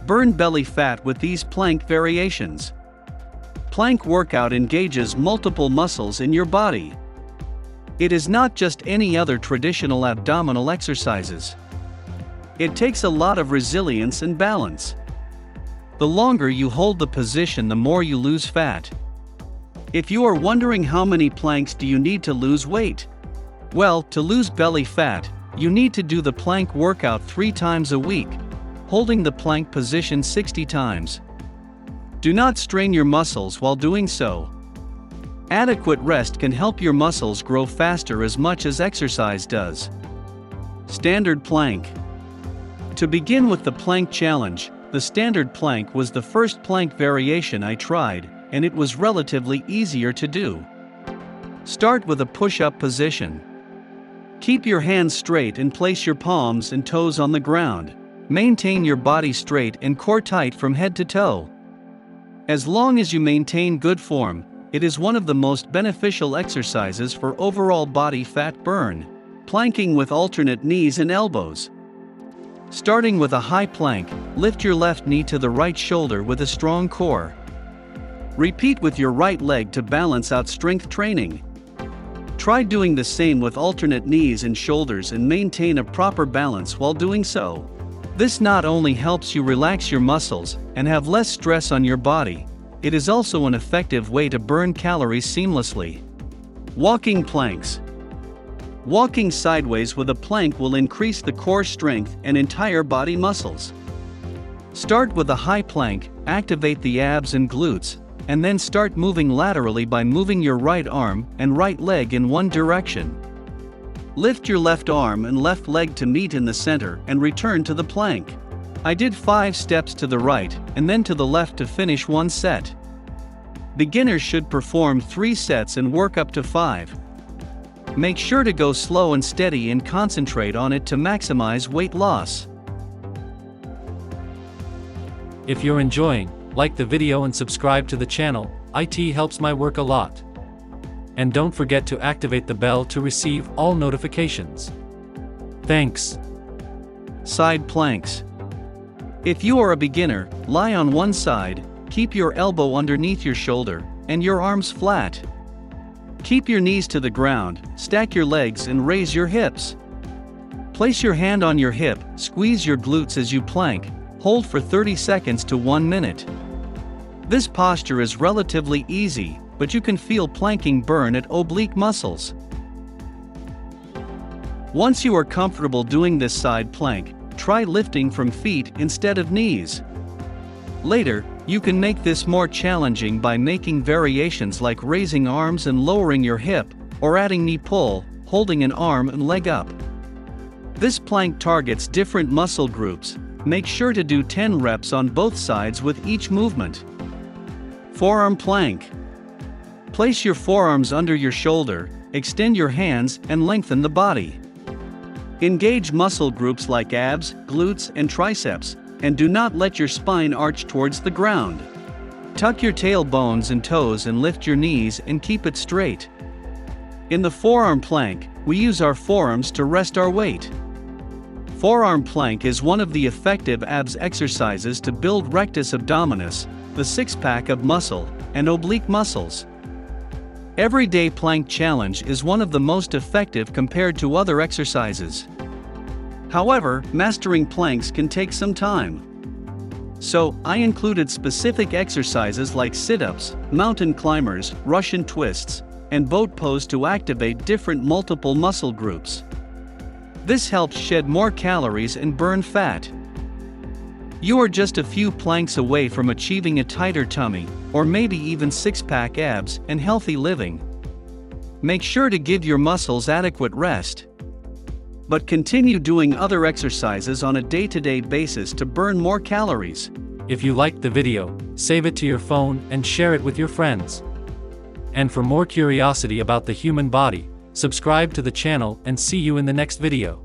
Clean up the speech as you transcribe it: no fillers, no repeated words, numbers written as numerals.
Burn belly fat with these plank variations. Plank workout engages multiple muscles in your body. It is not just any other traditional abdominal exercises. It takes a lot of resilience and balance. The longer you hold the position, the more you lose fat. If you are wondering how many planks do you need to lose weight? Well, to lose belly fat, you need to do the plank workout 3 times a week, holding the plank position 60 times. Do not strain your muscles while doing so. Adequate rest can help your muscles grow faster as much as exercise does. Standard plank. To begin with the plank challenge, the standard plank was the first plank variation I tried, and it was relatively easier to do. Start with a push-up position. Keep your hands straight and place your palms and toes on the ground. Maintain your body straight and core tight from head to toe. As long as you maintain good form, it is one of the most beneficial exercises for overall body fat burn. Planking with alternate knees and elbows. Starting with a high plank, lift your left knee to the right shoulder with a strong core. Repeat with your right leg to balance out strength training. Try doing the same with alternate knees and shoulders and maintain a proper balance while doing so. This not only helps you relax your muscles and have less stress on your body, it is also an effective way to burn calories seamlessly. Walking planks. Walking sideways with a plank will increase the core strength and entire body muscles. Start with a high plank, activate the abs and glutes, and then start moving laterally by moving your right arm and right leg in one direction. Lift your left arm and left leg to meet in the center and return to the plank. I did 5 steps to the right and then to the left to finish one set. Beginners should perform 3 sets and work up to 5. Make sure to go slow and steady and concentrate on it to maximize weight loss. If you're enjoying, like the video and subscribe to the channel. It helps my work a lot. And don't forget to activate the bell to receive all notifications. Thanks. Side planks. If you are a beginner, lie on one side, keep your elbow underneath your shoulder, and your arms flat. Keep your knees to the ground, stack your legs and raise your hips. Place your hand on your hip, squeeze your glutes as you plank, hold for 30 seconds to 1 minute. This posture is relatively easy, but you can feel planking burn at oblique muscles. Once you are comfortable doing this side plank, try lifting from feet instead of knees. Later, you can make this more challenging by making variations like raising arms and lowering your hip, or adding knee pull, holding an arm and leg up. This plank targets different muscle groups. Make sure to do 10 reps on both sides with each movement. Forearm plank. Place your forearms under your shoulder, extend your hands and lengthen the body. Engage muscle groups like abs, glutes and triceps, and do not let your spine arch towards the ground. Tuck your tailbones and toes and lift your knees and keep it straight. In the forearm plank, we use our forearms to rest our weight. Forearm plank is one of the effective abs exercises to build rectus abdominis, the six-pack of muscle, and oblique muscles. Everyday plank challenge is one of the most effective compared to other exercises. However, mastering planks can take some time. So, I included specific exercises like sit-ups, mountain climbers, Russian twists, and boat pose to activate different multiple muscle groups. This helps shed more calories and burn fat. You are just a few planks away from achieving a tighter tummy, or maybe even six-pack abs and healthy living. Make sure to give your muscles adequate rest. But continue doing other exercises on a day-to-day basis to burn more calories. If you liked the video, save it to your phone and share it with your friends. And for more curiosity about the human body, subscribe to the channel and see you in the next video.